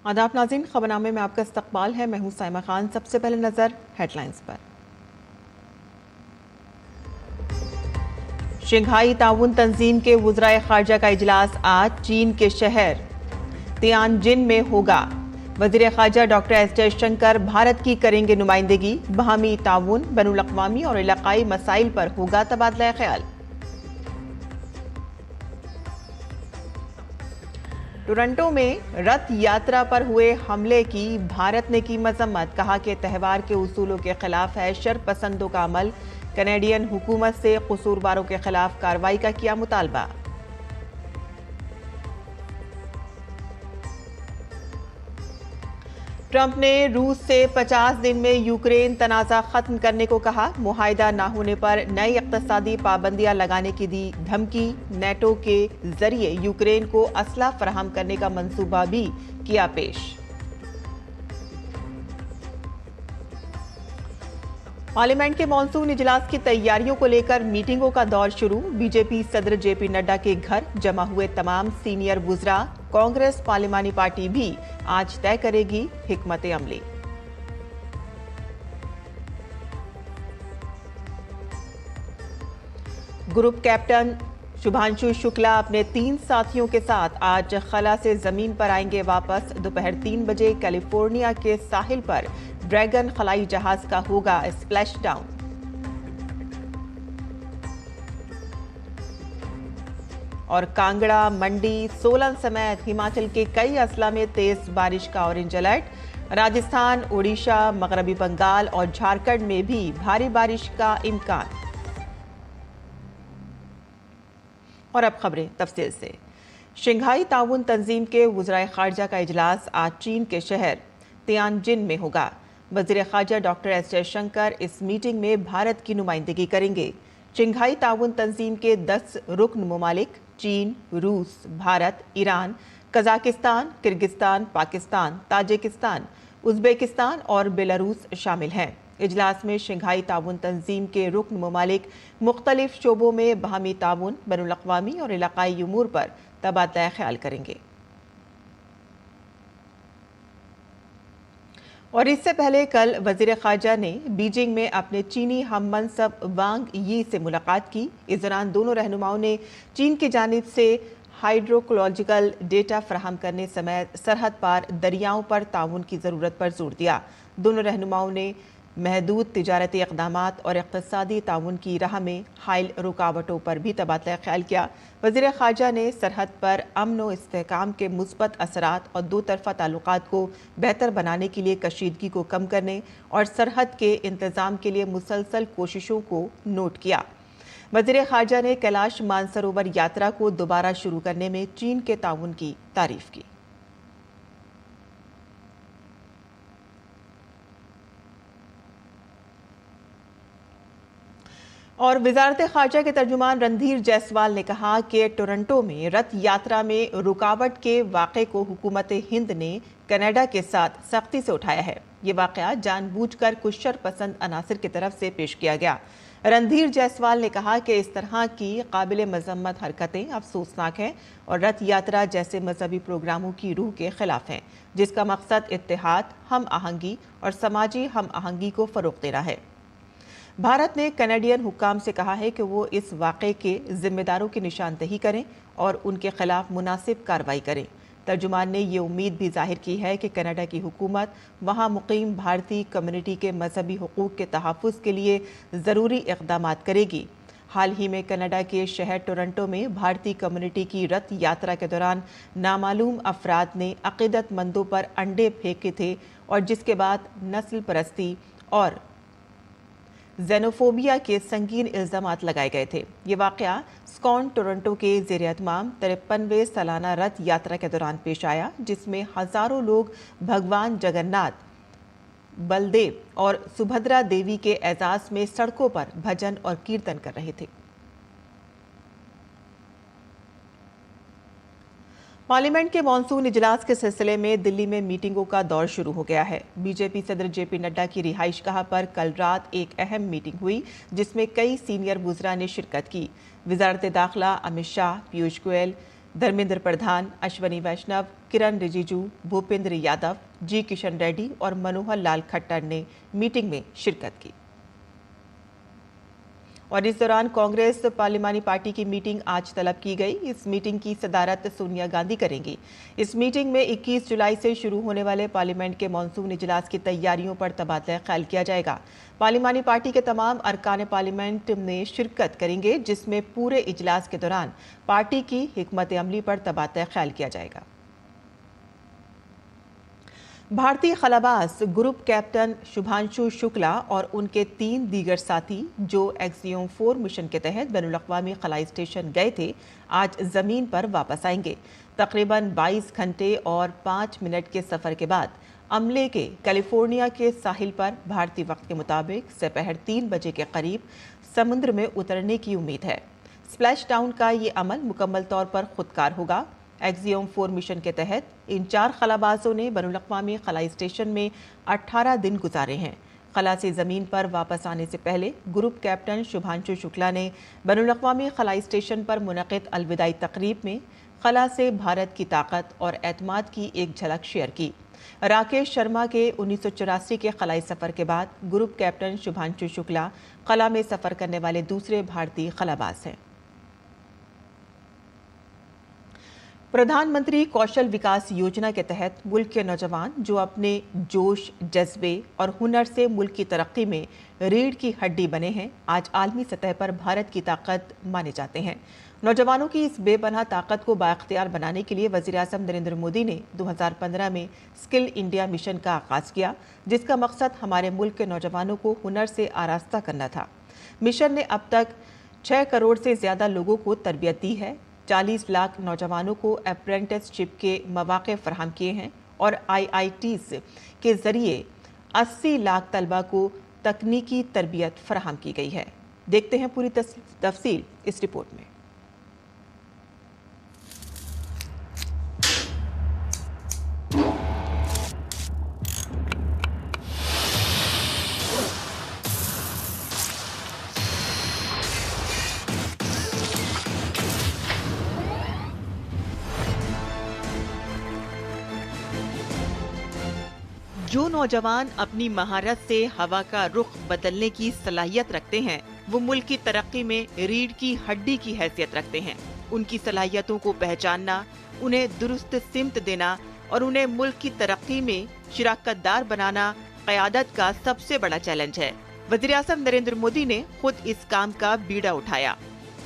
आदाब नाज़रीन, खबरनामे में आपका इस्तकबाल है। मैं हूं साइमा खान। सबसे पहले नजर हेडलाइंस पर। शंघाई ताउन तंजीम के वुज़राए खारजा का इजलास आज चीन के शहर तियानजिन में होगा। वज़ीर खारजा डॉक्टर एस जयशंकर भारत की करेंगे नुमाइंदगी। बाहमी ताउन, बैनुल अक़वामी और इलाकाई मसाइल पर होगा तबादला ख्याल। टोरंटो में रथ यात्रा पर हुए हमले की भारत ने की मजम्मत। कहा कि त्यौहार के उसूलों के खिलाफ है शरपसंदों का अमल। कैनेडियन हुकूमत से कसूरवारों के खिलाफ कार्रवाई का किया मुतालबा। ट्रंप ने रूस से 50 दिन में यूक्रेन तनाज़ा खत्म करने को कहा। मुआहिदा ना होने पर नई इक़्तिसादी पाबंदियां लगाने की दी धमकी। नेटो के जरिए यूक्रेन को असला फराहम करने का मंसूबा भी किया पेश। पार्लियामेंट के मॉनसून इजलास की तैयारियों को लेकर मीटिंगों का दौर शुरू। बीजेपी सदर जेपी नड्डा के घर जमा हुए तमाम सीनियर वुज़रा। कांग्रेस पार्लिमानी पार्टी भी आज तय करेगी हिकमत अमली। ग्रुप कैप्टन शुभांशु शुक्ला अपने 3 साथियों के साथ आज खला से जमीन पर आएंगे वापस। दोपहर 3 बजे कैलिफोर्निया के साहिल पर ड्रैगन खलाई जहाज का होगा स्प्लैश डाउन। और कांगड़ा, मंडी, सोलन समेत हिमाचल के कई अजला में तेज बारिश का ऑरेंज अलर्ट। राजस्थान, ओडिशा, मगरबी बंगाल और झारखंड में भी भारी बारिश का इम्कान। और अब खबरें तफसील से। शंघाई ताउन तंजीम के वुज़राए खारजा का इजलास आज चीन के शहर तियानजिन में होगा। वज़ीर खारजा डॉक्टर एस जयशंकर इस मीटिंग में भारत की नुमाइंदगी करेंगे। शंघाई ताउन तंजीम के 10 रुकन ममालिक चीन, रूस, Bharat, Iran, Kazakhstan, Kyrgyzstan, Pakistan, Tajikistan, Uzbekistan और बेलारूस शामिल हैं। इजलास में शंघाई ताउन तंजीम के रुकन ममालिक मुख्तलिफ शोबों में बाहमी ताउन, बैनुल अक़वामी और इलाकाई उमूर पर तबादला ख्याल करेंगे। और इससे पहले कल वज़ीर खारजा ने बीजिंग में अपने चीनी हम मनसब वांग यी से मुलाकात की। इस दौरान दोनों रहनुमाओं ने चीन की जानिब से हाइड्रोकोलॉजिकल डेटा फराहम करने समेत सरहद पार दरियाओं पर ताउन की ज़रूरत पर जोर दिया। दोनों रहनुमाओं ने महदूद तिजारती इक़दामात और इक़्तिसादी ताउन की राह में हाइल रुकावटों पर भी तबादला ख्याल किया। वज़ीर खारजा ने सरहद पर अमन व इस्तेहकाम के मुस्बत असरात और दो तरफ़ा ताल्लुकात को बेहतर बनाने के लिए कशीदगी को कम करने और सरहद के इंतज़ाम के लिए मुसलसल कोशिशों को नोट किया। वज़ीर खारजा ने कैलाश मानसरोवर यात्रा को दोबारा शुरू करने में चीन के ताउन की तारीफ की। और वजारत खारजा के तर्जुमान रणधीर जायसवाल ने कहा कि टोरंटो में रथ यात्रा में रुकावट के वाक़े को हुकूमत हिंद ने कनाडा के साथ सख्ती से उठाया है। ये वाक़या जानबूझकर कुछ शरपसंद अनासर की तरफ से पेश किया गया। रणधीर जायसवाल ने कहा कि इस तरह की काबिल मजम्मत हरकतें अफसोसनाक हैं और रथ यात्रा जैसे मजहबी प्रोग्रामों की रूह के खिलाफ हैं, जिसका मकसद इत्तेहाद, हम आहंगी और समाजी हम आहंगी को फ़रोग़ देना है। भारत ने कैनेडियन हुक्काम से कहा है कि वो इस वाक़े के जिम्मेदारों की निशानदेही करें और उनके खिलाफ मुनासिब कार्रवाई करें। तर्जुमान ने ये उम्मीद भी जाहिर की है कि कनाडा की हुकूमत वहाँ मुकीम भारतीय कम्युनिटी के मजहबी हुकूक़ के तहफ़्फ़ुज़ के लिए ज़रूरी इक़दामात करेगी। हाल ही में कनाडा के शहर टोरंटो में भारतीय कम्युनिटी की रथ यात्रा के दौरान नामालूम अफराद ने अक़ीदतमंदों पर अंडे फेंके थे और जिसके बाद नस्ल परस्ती और जेनोफोबिया के संगीन इल्ज़ामात लगाए गए थे। ये वाक़या स्कॉन टोरंटो के ज़ेर एहतमाम 53वें सालाना रथ यात्रा के दौरान पेश आया, जिसमें हज़ारों लोग भगवान जगन्नाथ, बलदेव और सुभद्रा देवी के एजाज़ में सड़कों पर भजन और कीर्तन कर रहे थे। पार्लियामेंट के मॉनसून इजलास के सिलसिले में दिल्ली में मीटिंगों का दौर शुरू हो गया है। बीजेपी सदर जेपी नड्डा की रिहाइशगाह पर कल रात एक अहम मीटिंग हुई, जिसमें कई सीनियर वुज़रा ने शिरकत की। वज़ारत दाखिला अमित शाह, पीयूष गोयल, धर्मेंद्र प्रधान, अश्वनी वैष्णव, किरण रिजिजू, भूपेंद्र यादव, जी किशन रेड्डी और मनोहर लाल खट्टर ने मीटिंग में शिरकत की। और इस दौरान कांग्रेस पार्लिमानी पार्टी की मीटिंग आज तलब की गई। इस मीटिंग की सदारत सोनिया गांधी करेंगी। इस मीटिंग में 21 जुलाई से शुरू होने वाले पार्लियामेंट के मॉनसून इजलास की तैयारियों पर तबादला ख्याल किया जाएगा। पार्लिमानी पार्टी के तमाम अरकान पार्लियामेंट में शिरकत करेंगे, जिसमें पूरे इजलास के दौरान पार्टी की हिकमत अमली पर तबादला ख्याल किया जाएगा। भारतीय खलाबाज ग्रुप कैप्टन शुभांशु शुक्ला और उनके 3 दीगर साथी जो एक्सियोम 4 मिशन के तहत बैनुल-अक़वामी खलाई स्टेशन गए थे, आज ज़मीन पर वापस आएंगे। तकरीबन 22 घंटे और 5 मिनट के सफ़र के बाद अमले के कैलिफोर्निया के साहिल पर भारतीय वक्त के मुताबिक दोपहर 3 बजे के करीब समुद्र में उतरने की उम्मीद है। स्प्लैश डाउन का ये अमल मुकम्मल तौर पर खुदकार होगा। एक्सियोम 4 मिशन के तहत इन 4 खलाबाजों ने बैनुल-अक़वामी खलाई स्टेशन में 18 दिन गुजारे हैं। खला से ज़मीन पर वापस आने से पहले ग्रुप कैप्टन शुभांशु शुक्ला ने बैनुल-अक़वामी खलाई स्टेशन पर मुनक़िद अलविदाई तकरीब में खला से भारत की ताकत और एतमाद की एक झलक शेयर की। राकेश शर्मा के 1984 के खलाई सफ़र के बाद ग्रुप कैप्टन शुभांशु शुक्ला खला में सफ़र करने वाले दूसरे भारतीय खलाबाज हैं। प्रधानमंत्री कौशल विकास योजना के तहत मुल्क के नौजवान जो अपने जोश, जज्बे और हुनर से मुल्क की तरक्की में रीढ़ की हड्डी बने हैं, आज आलमी सतह पर भारत की ताकत माने जाते हैं। नौजवानों की इस बेपनाह ताकत को बाइख्तियार बनाने के लिए वज़ीर-ए-आज़म नरेंद्र मोदी ने 2015 में स्किल इंडिया मिशन का आगाज़ किया, जिसका मकसद हमारे मुल्क के नौजवानों को हुनर से आरास्ता करना था। मिशन ने अब तक 6 करोड़ से ज़्यादा लोगों को तरबियत दी है, 40 लाख नौजवानों को अप्रेंटिसशिप के मौक़े फराहम किए हैं और IITs के ज़रिए 80 लाख तलबा को तकनीकी तरबियत फराहम की गई है। देखते हैं पूरी तफसील इस रिपोर्ट में। जो नौजवान अपनी महारत से हवा का रुख बदलने की सलाहियत रखते हैं, वो मुल्क की तरक्की में रीढ़ की हड्डी की हैसियत रखते हैं। उनकी सलाहियतों को पहचानना, उन्हें दुरुस्त सिमत देना और उन्हें मुल्क की तरक्की में शिराकतदार बनाना क़यादत का सबसे बड़ा चैलेंज है। वज़ीर-ए-आज़म नरेंद्र मोदी ने खुद इस काम का बीड़ा उठाया।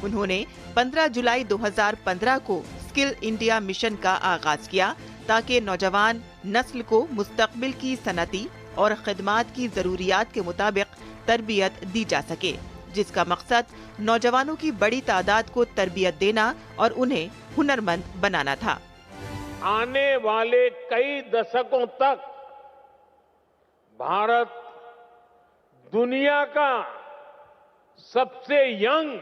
उन्होंने 15 जुलाई 2015 को स्किल इंडिया मिशन का आगाज किया ताकि नौजवान नस्ल को मुस्तकबिल की सनती और खिदमात की जरूरियात के मुताबिक तरबियत दी जा सके, जिसका मकसद नौजवानों की बड़ी तादाद को तरबियत देना और उन्हें हुनरमंद बनाना था। आने वाले कई दशकों तक भारत दुनिया का सबसे यंग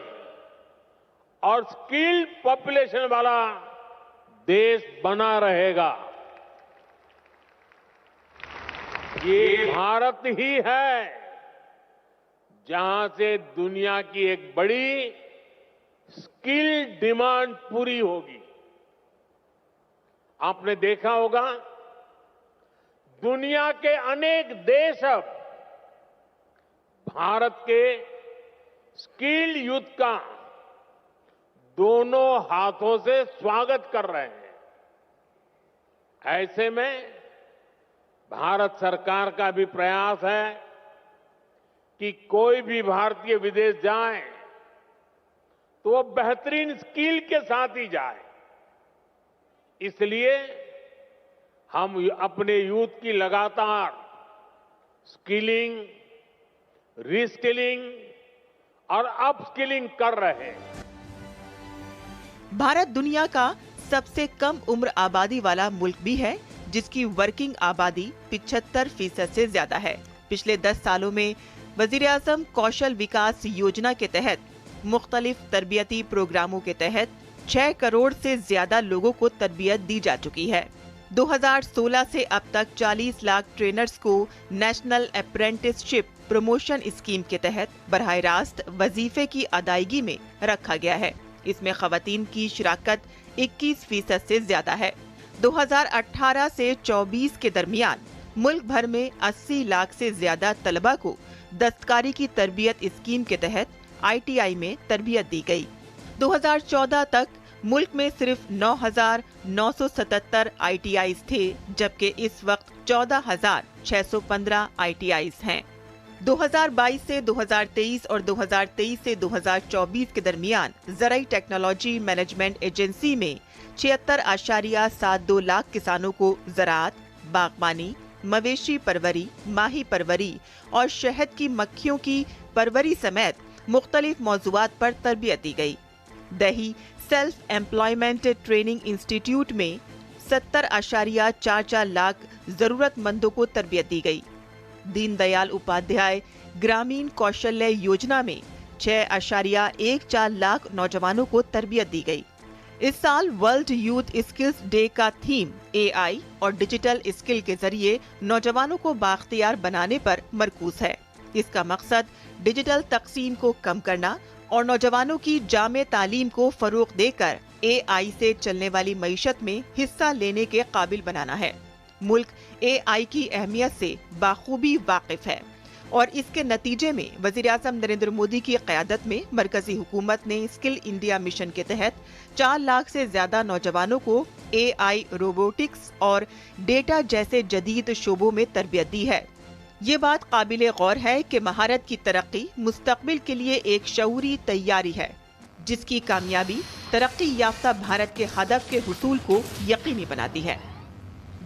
और स्किल्ड पॉपुलेशन वाला देश बना रहेगा। ये भारत ही है जहां से दुनिया की एक बड़ी स्किल डिमांड पूरी होगी। आपने देखा होगा दुनिया के अनेक देश अब भारत के स्किल यूथ का दोनों हाथों से स्वागत कर रहे हैं। ऐसे में भारत सरकार का भी प्रयास है कि कोई भी भारतीय विदेश जाए तो वो बेहतरीन स्किल के साथ ही जाए। इसलिए हम अपने यूथ की लगातार स्किलिंग, रीस्किलिंग और अपस्किलिंग कर रहे हैं। भारत दुनिया का सबसे कम उम्र आबादी वाला मुल्क भी है, जिसकी वर्किंग आबादी 75% से ज्यादा है। पिछले 10 सालों में वज़ीर-ए-आज़म कौशल विकास योजना के तहत मुख्तलिफ तरबियती प्रोग्रामों के तहत 6 करोड़ से ज्यादा लोगों को तरबियत दी जा चुकी है। 2016 से अब तक 40 लाख ट्रेनर्स को नेशनल अप्रेंटिसशिप प्रमोशन स्कीम के तहत बराह रास्त वजीफे की अदायगी में रखा गया है। इसमें खवातीन की शिराकत 21% से ज्यादा है। 2018 से 24 के दरमियान मुल्क भर में 80 लाख से ज्यादा तलबा को दस्तकारी की तरबियत स्कीम के तहत ITI में तरबियत दी गई। 2014 तक मुल्क में सिर्फ 9,977 ITIs थे, जबकि इस वक्त 14,615 ITIs हैं। 2022 से 2023 और 2023 से 2024 के दरमियान ज़राई टेक्नोलॉजी मैनेजमेंट एजेंसी में 76.72 लाख किसानों को ज़राअत, बागबानी, मवेशी परवरी, माही परवरी और शहद की मक्खियों की परवरी समेत मुख्तलिफ मौज़ूआत पर तरबियत दी गई। दही सेल्फ एम्प्लॉयमेंट ट्रेनिंग इंस्टीट्यूट में 70.44 लाख जरूरतमंदों को तरबियत दी गई। दीनदयाल उपाध्याय ग्रामीण कौशल्य योजना में 6.14 लाख नौजवानों को तरबियत दी गई। इस साल वर्ल्ड यूथ स्किल्स डे का थीम AI और डिजिटल स्किल के जरिए नौजवानों को बाख्तियार बनाने पर मरकूज है। इसका मकसद डिजिटल तकसीम को कम करना और नौजवानों की जामे तालीम को फरोग देकर AI से चलने वाली मईशत में हिस्सा लेने के काबिल बनाना है। मुल्क AI की अहमियत से बाखूबी वाकिफ है और इसके नतीजे में वज़ीर-ए-आज़म नरेंद्र मोदी की क़यादत में मरकजी हुकूमत ने स्किल इंडिया मिशन के तहत 4 लाख से ज्यादा नौजवानों को AI, रोबोटिक्स और डेटा जैसे जदीद शोबों में तरबियत दी है। ये बात काबिले गौर है कि महारत की तरक्की मुस्तकबिल के लिए एक शऊरी तैयारी है, जिसकी कामयाबी तरक्की याफ्ता भारत के हदफ के हुसूल को यकीनी बनाती है।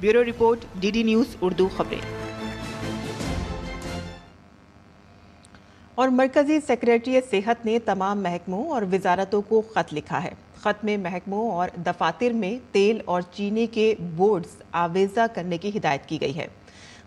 Bureau report, DD news Urdu खबरें। और मरकजी सेक्रेटरी सेहत ने तमाम महकमों और वजारतों को खत लिखा है। खत में महकमों और दफातर में तेल और चीनी के बोर्ड्स आवेजा करने की हिदायत की गई है।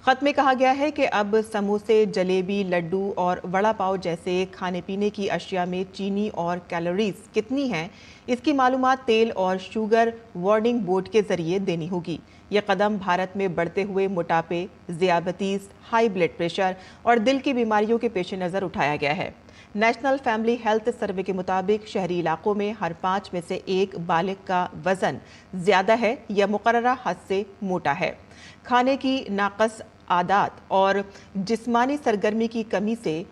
खत में कहा गया है कि अब समोसे, जलेबी, लड्डू और वड़ा पाव जैसे खाने पीने की अशिया में चीनी और कैलोरीज कितनी हैं, इसकी मालूमात तेल और शुगर वार्निंग बोर्ड के जरिए देनी होगी। यह कदम भारत में बढ़ते हुए मोटापे, ज़ियाबतीस, हाई ब्लड प्रेशर और दिल की बीमारियों के पेश नज़र उठाया गया है। नेशनल फैमिली हेल्थ सर्वे के मुताबिक शहरी इलाकों में हर 5 में से 1 बालिग का वज़न ज़्यादा है या मुकर्ररा हद से मोटा है। खाने की नाकस आदत और जिस्मानी सरगर्मी की कमी से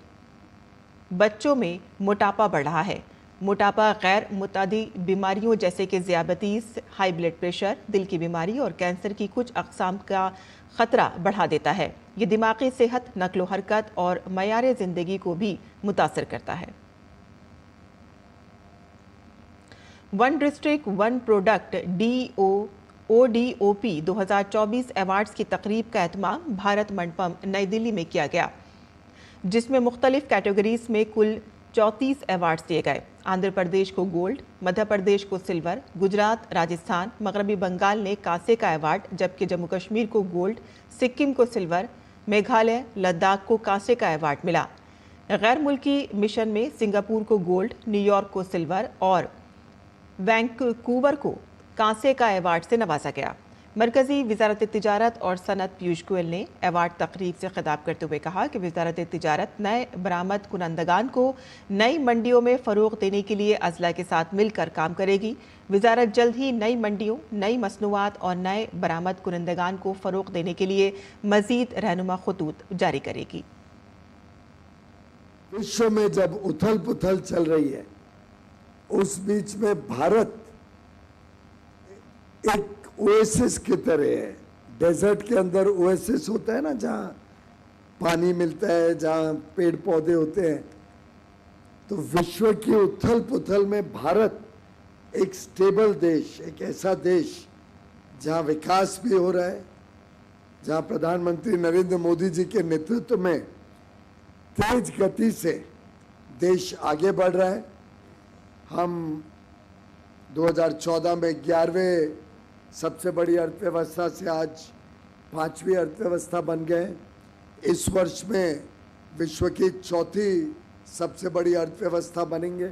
बच्चों में मोटापा बढ़ रहा है। मोटापा गैर मुतादी बीमारियों जैसे कि ज़ियाबतीस, हाई ब्लड प्रेशर, दिल की बीमारी और कैंसर की कुछ अक़साम का ख़तरा बढ़ा देता है। ये दिमागी सेहत, नक्लो हरकत और मयार ज़िंदगी को भी मुतासर करता है। One district one product ODOP 2024 awards की तकरीब का एहतमाम भारत मंडपम नई दिल्ली में किया गया, जिसमें मुख्तलिफ कैटेगरीज में कुल 34 अवार्ड्स दिए गए। आंध्र प्रदेश को गोल्ड, मध्य प्रदेश को सिल्वर, गुजरात, राजस्थान, मगरबी बंगाल ने कांसे का अवार्ड, जबकि जम्मू कश्मीर को गोल्ड, सिक्किम को सिल्वर, मेघालय, लद्दाख को कांसे का अवार्ड मिला। गैर मुल्की मिशन में सिंगापुर को गोल्ड, न्यूयॉर्क को सिल्वर और वैंकूवर को कांसे का अवार्ड से नवाजा गया। मरकजी वजारत तिजारत और सनत पीयूष गोयल ने अवार्ड तकरीब से खिताब करते हुए कहा कि वजारत तिजारत नए बरामद कुनंदगान को नई मंडियों में फ़रोग देने के लिए अजला के साथ मिलकर काम करेगी। वजारत जल्द ही नई मंडियों, नई मसनूआत और नए बरामद कुनंदगान को फ़रोग देने के लिए मज़ीद रहनुमा खतूत जारी करेगी। विश्व में जब उथल पुथल चल रही है, उस बीच में भारत एक ओएसिस की तरह है। डेजर्ट के अंदर ओएसिस होता है ना, जहाँ पानी मिलता है, जहाँ पेड़ पौधे होते हैं। तो विश्व की उथल पुथल में भारत एक स्टेबल देश, एक ऐसा देश जहाँ विकास भी हो रहा है, जहाँ प्रधानमंत्री नरेंद्र मोदी जी के नेतृत्व में तेज गति से देश आगे बढ़ रहा है। हम 2014 में 11वें सबसे बड़ी अर्थव्यवस्था से आज 5वीं अर्थव्यवस्था बन गए। इस वर्ष में विश्व की 4थी सबसे बड़ी अर्थव्यवस्था बनेंगे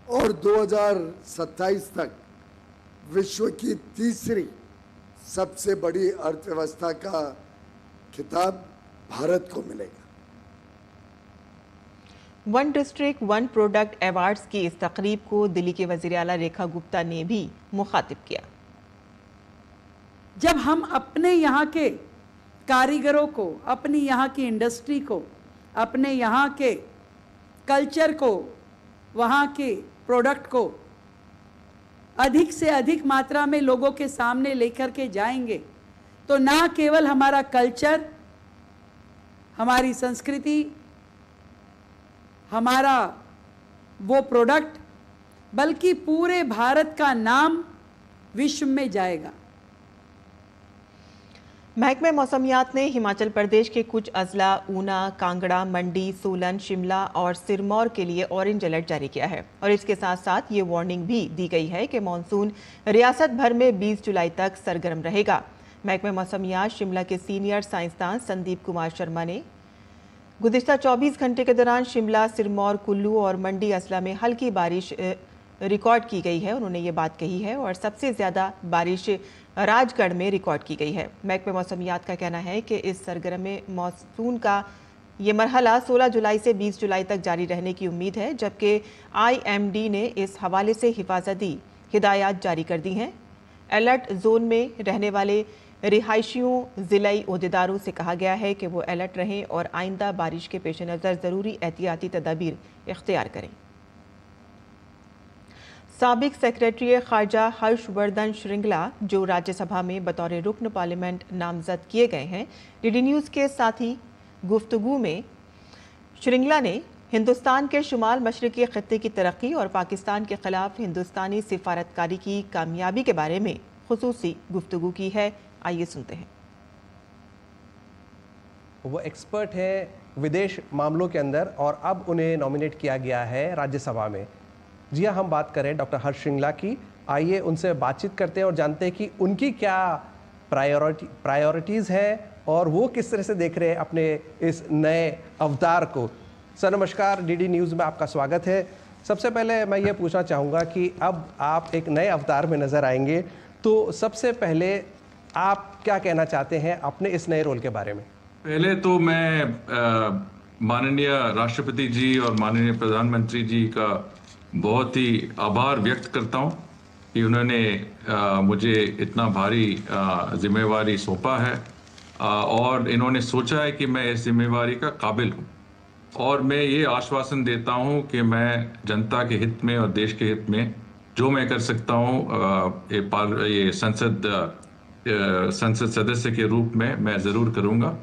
और 2027 तक विश्व की 3री सबसे बड़ी अर्थव्यवस्था का खिताब भारत को मिलेगा। One district one product awards की इस तकरीब को दिल्ली के वज़ीर आला रेखा गुप्ता ने भी मुखातिब किया। जब हम अपने यहाँ के कारीगरों को, अपनी यहाँ की इंडस्ट्री को, अपने यहाँ के कल्चर को, वहाँ के प्रोडक्ट को अधिक से अधिक मात्रा में लोगों के सामने लेकर के जाएंगे, तो ना केवल हमारा कल्चर, हमारी संस्कृति, हमारा वो प्रोडक्ट, बल्कि पूरे भारत का नाम विश्व में जाएगा। महकमे मौसमियात ने हिमाचल प्रदेश के कुछ अजला ऊना, कांगड़ा, मंडी, सोलन, शिमला और सिरमौर के लिए ऑरेंज अलर्ट जारी किया है और इसके साथ साथ ये वार्निंग भी दी गई है कि मानसून रियासत भर में 20 जुलाई तक सरगर्म रहेगा। महकमे मौसमियात शिमला के सीनियर साइंसदान संदीप कुमार शर्मा ने गुज़िश्ता 24 घंटे के दौरान शिमला, सिरमौर, कुल्लू और मंडी अजला में हल्की बारिश रिकॉर्ड की गई है। उन्होंने ये बात कही है और सबसे ज़्यादा बारिश राजगढ़ में रिकॉर्ड की गई है। महकमे मौसमियात का कहना है कि इस सरगर्म मानसून का ये मरहला 16 जुलाई से 20 जुलाई तक जारी रहने की उम्मीद है, जबकि IMD ने इस हवाले से हिफाजती हिदायत जारी कर दी हैं। अलर्ट जोन में रहने वाले रिहायशियों, ज़िलाई ओहदेदारों से कहा गया है कि वो अलर्ट रहें और आइंदा बारिश के पेश नज़र ज़रूरी एहतियाती तदाबीर इख्तियार करें। साबिक सेक्रेटरी खारजा हर्षवर्धन श्रृंगला, जो राज्यसभा में बतौर रुकन पार्लियामेंट नामजद किए गए हैं, DD न्यूज़ के साथी गुफ्तगू में श्रृंगला ने हिंदुस्तान के शुमाल मशरक़ी ख़ित्ते की तरक्की और पाकिस्तान के ख़िलाफ़ हिंदुस्तानी सिफारतकारी की कामयाबी के बारे में खुसूसी गुफ्तगू की है। आइए सुनते हैं। वो एक्सपर्ट है विदेश मामलों के अंदर और अब उन्हें नॉमिनेट किया गया है राज्यसभा में। जी हाँ, हम बात करें डॉक्टर हर्ष श्रृंगला की। आइए उनसे बातचीत करते हैं और जानते हैं कि उनकी क्या प्रायोरिटीज़ हैं और वो किस तरह से देख रहे हैं अपने इस नए अवतार को। सर नमस्कार, DD न्यूज़ में आपका स्वागत है। सबसे पहले मैं ये पूछना चाहूँगा कि अब आप एक नए अवतार में नज़र आएंगे, तो सबसे पहले आप क्या कहना चाहते हैं अपने इस नए रोल के बारे में? पहले तो मैं माननीय राष्ट्रपति जी और माननीय प्रधानमंत्री जी का बहुत ही आभार व्यक्त करता हूं कि उन्होंने मुझे इतना भारी जिम्मेवारी सौंपा है और इन्होंने सोचा है कि मैं इस जिम्मेवारी का काबिल हूं। और मैं ये आश्वासन देता हूं कि मैं जनता के हित में और देश के हित में जो मैं कर सकता हूं ये संसद सदस्य के रूप में मैं ज़रूर करूंगा।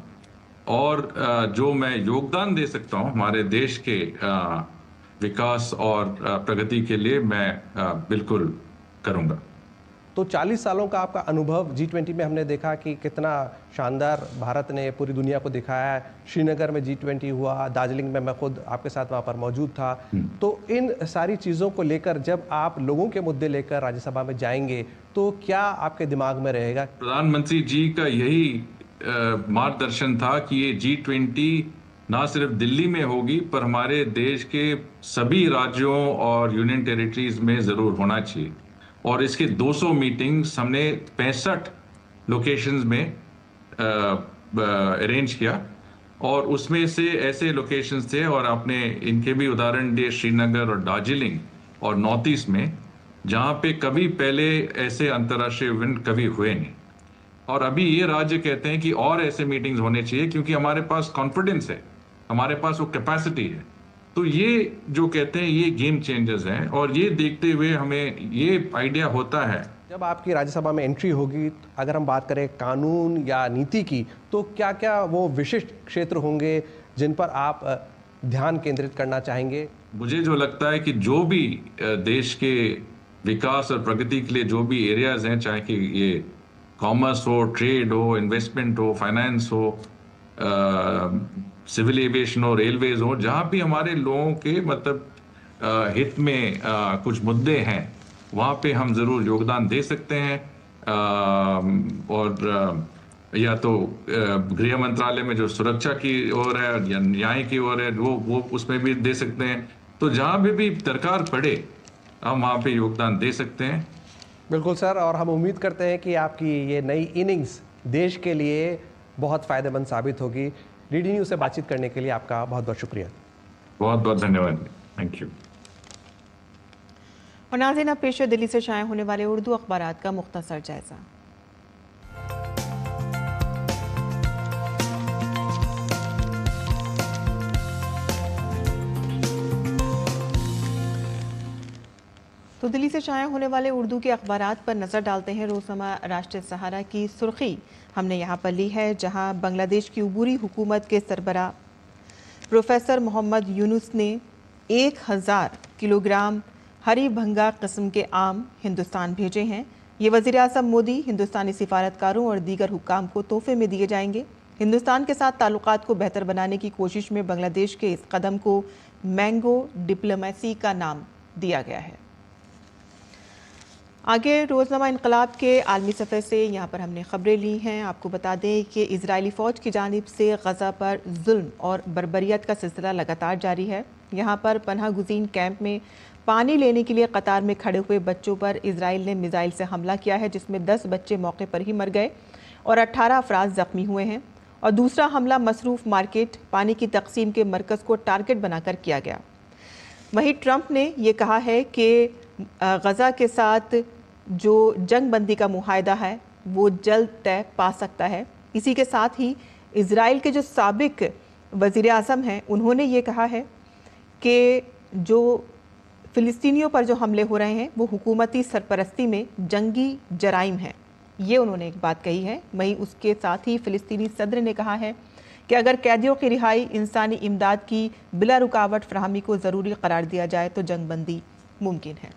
और जो मैं योगदान दे सकता हूं हमारे देश के विकास और प्रगति के लिए मैं बिल्कुल करूंगा। तो 40 सालों का आपका अनुभव G20 में हमने देखा कि कितना शानदार भारत ने पूरी दुनिया को दिखाया है। श्रीनगर में G20 हुआ, दार्जिलिंग में मैं खुद आपके साथ वहाँ पर मौजूद था। तो इन सारी चीज़ों को लेकर जब आप लोगों के मुद्दे लेकर राज्यसभा में जाएंगे तो क्या आपके दिमाग में रहेगा? प्रधानमंत्री जी का यही मार्गदर्शन था कि ये G20 ना सिर्फ दिल्ली में होगी पर हमारे देश के सभी राज्यों और यूनियन टेरिटरीज में ज़रूर होना चाहिए। और इसके 200 मीटिंग्स हमने 65 लोकेशंस में अरेंज किया और उसमें से ऐसे लोकेशंस थे और आपने इनके भी उदाहरण दिए, श्रीनगर और दार्जिलिंग और नॉर्थ ईस्ट में, जहाँ पे कभी पहले ऐसे अंतर्राष्ट्रीय इवेंट कभी हुए नहीं। और अभी ये राज्य कहते हैं कि और ऐसे मीटिंग्स होने चाहिए क्योंकि हमारे पास कॉन्फिडेंस है, हमारे पास वो कैपेसिटी है। तो ये जो कहते हैं ये गेम चेंजर्स हैं और ये देखते हुए हमें ये आइडिया होता है। जब आपकी राज्यसभा में एंट्री होगी, अगर हम बात करें कानून या नीति की, तो क्या क्या वो विशिष्ट क्षेत्र होंगे जिन पर आप ध्यान केंद्रित करना चाहेंगे? मुझे जो लगता है कि जो भी देश के विकास और प्रगति के लिए जो भी एरियाज हैं, चाहे कि ये कॉमर्स हो, ट्रेड हो, इन्वेस्टमेंट हो, फाइनेंस हो, सिविल एविएशन हो, रेलवेज हो, जहाँ भी हमारे लोगों के मतलब हित में कुछ मुद्दे हैं, वहाँ पे हम ज़रूर योगदान दे सकते हैं। और या तो गृह मंत्रालय में जो सुरक्षा की ओर है या न्याय की ओर है, वो उसमें भी दे सकते हैं। तो जहाँ भी दरकार पड़े हम वहाँ पे योगदान दे सकते हैं। बिल्कुल सर, और हम उम्मीद करते हैं कि आपकी ये नई इनिंग्स देश के लिए बहुत फ़ायदेमंद साबित होगी। DD न्यूज़ से बातचीत करने के लिए आपका बहुत बहुत शुक्रिया। बहुत बहुत धन्यवाद। Thank you. और नाज़रीन, अब पेश है दिल्ली से शाया होने वाले उर्दू अखबारात का मुख्तसर जायजा। तो दिल्ली से शाया होने वाले उर्दू के अखबारात पर नज़र डालते हैं। रोज़नामा राष्ट्रीय सहारा की सुर्खी हमने यहाँ पर ली है, जहाँ बांग्लादेश की उबूरी हुकूमत के सरबराह प्रोफेसर मोहम्मद यूनुस ने 1000 किलोग्राम हरी भंगा किस्म के आम हिंदुस्तान भेजे हैं। ये वज़ीर आज़म मोदी हिंदुस्तानी सिफारतकारों और दीगर हुक्काम को तोहफे में दिए जाएंगे। हिंदुस्तान के साथ ताल्लुकात को बेहतर बनाने की कोशिश में बांग्लादेश के इस कदम को मैंगो डिप्लोमेसी का नाम दिया गया है। आगे रोज़नामा इनकलाब के आलमी सफ़े से यहाँ पर हमने ख़बरें ली हैं। आपको बता दें कि इजरायली फ़ौज की जानिब से गज़ा पर जुल्म और बर्बरियत का सिलसिला लगातार जारी है। यहाँ पर पनाह गुज़ीन कैंप में पानी लेने के लिए कतार में खड़े हुए बच्चों पर इजराइल ने मिसाइल से हमला किया है, जिसमें 10 बच्चे मौके पर ही मर गए और 18 अफराद ज़ख्मी हुए हैं। और दूसरा हमला मसरूफ़ मार्केट पानी की तकसीम के मरकज़ को टारगेट बनाकर किया गया। वहीं ट्रंप ने यह कहा है कि गज़ा के साथ जो जंग बंदी का मुआहदा है वो जल्द तय पा सकता है। इसी के साथ ही इजराइल के जो साबिक वज़ीर आज़म हैं, उन्होंने ये कहा है कि जो फ़िलिस्तीनियों पर जो हमले हो रहे हैं वो हुकूमती सरपरस्ती में जंगी जराइम हैं, ये उन्होंने एक बात कही है। वहीं उसके साथ ही फ़िलिस्तीनी सदर ने कहा है कि अगर कैदियों की रिहाई इंसानी इमदाद की बिला रुकावट फराहमी को ज़रूरी करार दिया जाए तो जंग बंदी मुमकिन है।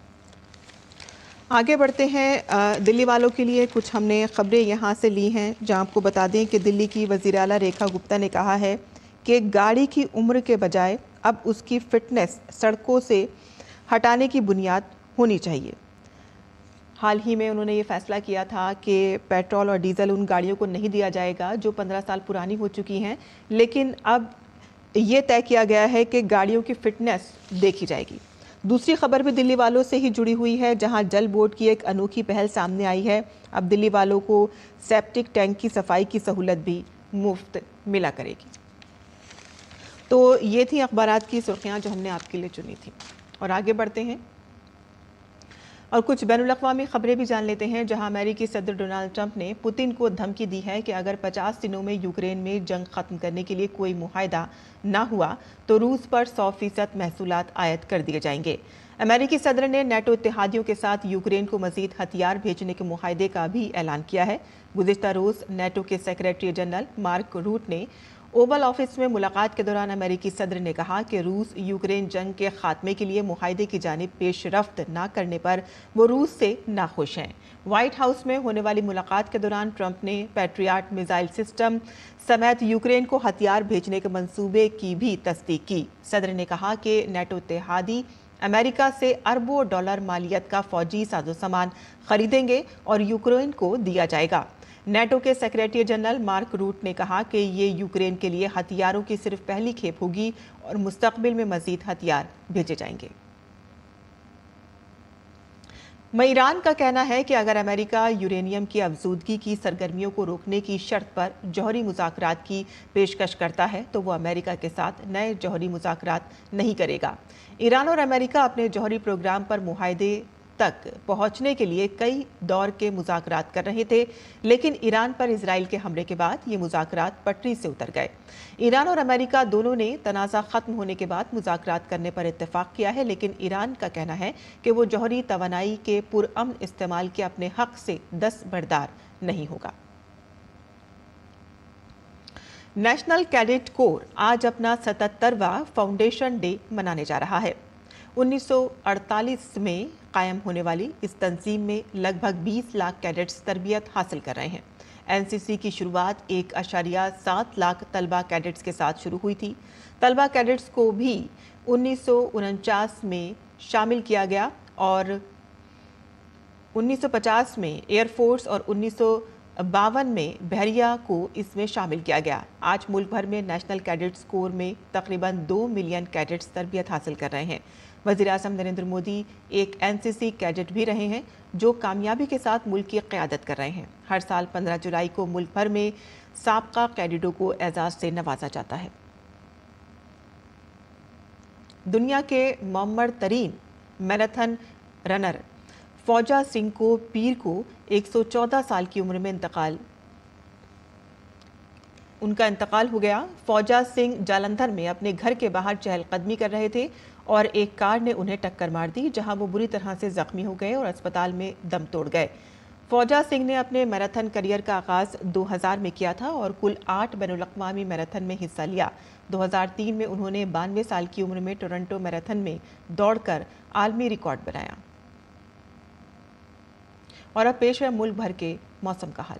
आगे बढ़ते हैं। दिल्ली वालों के लिए कुछ हमने ख़बरें यहाँ से ली हैं, जहाँ आपको बता दें कि दिल्ली की वज़ीर आला रेखा गुप्ता ने कहा है कि गाड़ी की उम्र के बजाय अब उसकी फ़िटनेस सड़कों से हटाने की बुनियाद होनी चाहिए। हाल ही में उन्होंने ये फ़ैसला किया था कि पेट्रोल और डीज़ल उन गाड़ियों को नहीं दिया जाएगा जो 15 साल पुरानी हो चुकी हैं, लेकिन अब ये तय किया गया है कि गाड़ियों की फ़िटनेस देखी जाएगी। दूसरी खबर भी दिल्ली वालों से ही जुड़ी हुई है, जहां जल बोर्ड की एक अनोखी पहल सामने आई है। अब दिल्ली वालों को सेप्टिक टैंक की सफाई की सहूलत भी मुफ्त मिला करेगी। तो ये थी अखबारात की सुर्खियां जो हमने आपके लिए चुनी थी। और आगे बढ़ते हैं और कुछ बैनुल-अक़वामी खबरें भी जान लेते हैं, जहां अमेरिकी सदर डोनाल्ड ट्रंप ने पुतिन को धमकी दी है कि अगर 50 दिनों में यूक्रेन में जंग खत्म करने के लिए कोई मुआहदा ना हुआ तो रूस पर 100% महसूलात आयत कर दिए जाएंगे। अमेरिकी सदर ने नेटो इत्तेहादियों के साथ यूक्रेन को मजीद हथियार भेजने के मुआहदे का भी ऐलान किया है। गुज़िश्ता रोज़ नेटो के सेक्रेटरी जनरल मार्क रूट ने ओवल ऑफिस में मुलाकात के दौरान अमेरिकी सदर ने कहा कि रूस यूक्रेन जंग के खात्मे के लिए मुआहदे की जानिब पेशरफ्त ना करने पर वो रूस से नाखुश हैं। व्हाइट हाउस में होने वाली मुलाकात के दौरान ट्रंप ने पैट्रियट मिसाइल सिस्टम समेत यूक्रेन को हथियार भेजने के मंसूबे की भी तस्दीक की। सदर ने कहा कि नेटो इत्तेहादी अमेरिका से अरबों डॉलर मालियत का फौजी साजो सामान खरीदेंगे और यूक्रेन को दिया जाएगा। नेटो के सेक्रेटरी जनरल मार्क रूट ने कहा कि ये यूक्रेन के लिए हथियारों की सिर्फ पहली खेप होगी और मुस्तकबिल में मजीद हथियार भेजे जाएंगे। ईरान का कहना है कि अगर अमेरिका यूरेनियम की अफजूदगी की सरगर्मियों को रोकने की शर्त पर जौहरी मुज़ाकरात की पेशकश करता है तो वो अमेरिका के साथ नए जौहरी मुज़ाकरात नहीं करेगा। ईरान और अमेरिका अपने जौहरी प्रोग्राम पर मुआहदे तक पहुंचने के लिए कई दौर के मुज़ाकरात कर रहे थे, लेकिन ईरान पर इजराइल के हमले के बाद ये मुज़ाकरात पटरी से उतर गए। ईरान और अमेरिका दोनों ने तनाज़ा ख़त्म होने के बाद मुज़ाकरात करने पर इत्तेफाक किया है, लेकिन ईरान का कहना है कि वो जौहरी तवानाई के पुरअमन इस्तेमाल के अपने हक से दस्तबरदार नहीं होगा। नेशनल कैडेट कोर आज अपना 77वां फाउंडेशन डे मनाने जा रहा है। 1948 में कायम होने वाली इस तंजीम में लगभग 20 लाख कैडेट्स तरबियत हासिल कर रहे हैं। एनसीसी की शुरुआत 1.7 लाख तलबा कैडेट्स के साथ शुरू हुई थी। तलबा कैडेट्स को भी 1949 में शामिल किया गया और 1950 में एयरफोर्स और 1952 में बहरिया को इसमें शामिल किया गया। आज मुल्क भर में नेशनल कैडेट्स कोर में तकरीबन 2 मिलियन कैडेट्स तरबियत हासिल कर रहे हैं। वज़ीर आज़म नरेंद्र मोदी एक एनसीसी कैडेट भी रहे हैं जो कामयाबी के साथ मुल्क की क़यादत कर रहे हैं। हर साल 15 जुलाई को मुल्क भर में साबका कैडेटों को एजाज़ से नवाजा जाता है। दुनिया के मम्मर तरीन मैराथन रनर फौजा सिंह को पीर को 114 साल की उम्र में उनका इंतकाल हो गया। फौजा सिंह जालंधर में अपने घर के बाहर चहलकदमी कर रहे थे और एक कार ने उन्हें टक्कर मार दी, जहां वो बुरी तरह से जख्मी हो गए और अस्पताल में दम तोड़ गए। फौजा सिंह ने अपने मैराथन करियर का आगाज 2000 में किया था और कुल 8 बैनुल-अक़वामी मैराथन में हिस्सा लिया। 2003 में उन्होंने 92 साल की उम्र में टोरंटो मैराथन में दौड़कर आलमी रिकॉर्ड बनाया। और अब पेश है मुल्क भर के मौसम का हाल।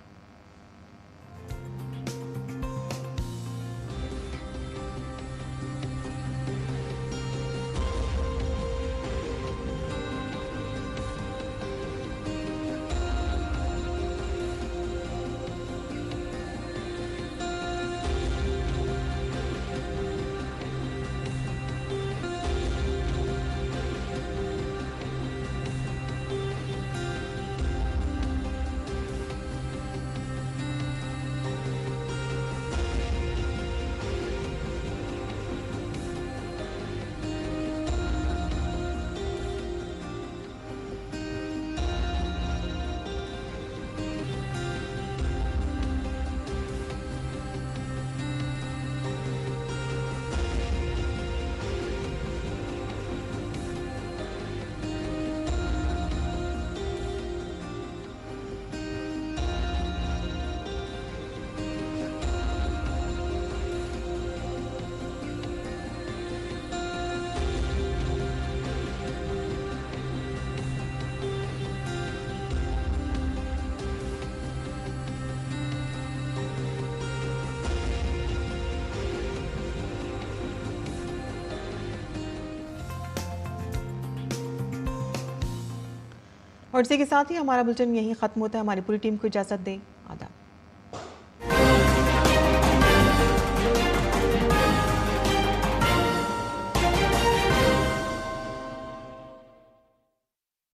और इसी के साथ ही हमारा बुलेटिन यहीं खत्म होता है। हमारी पूरी टीम को इजाजत दें। आदाब।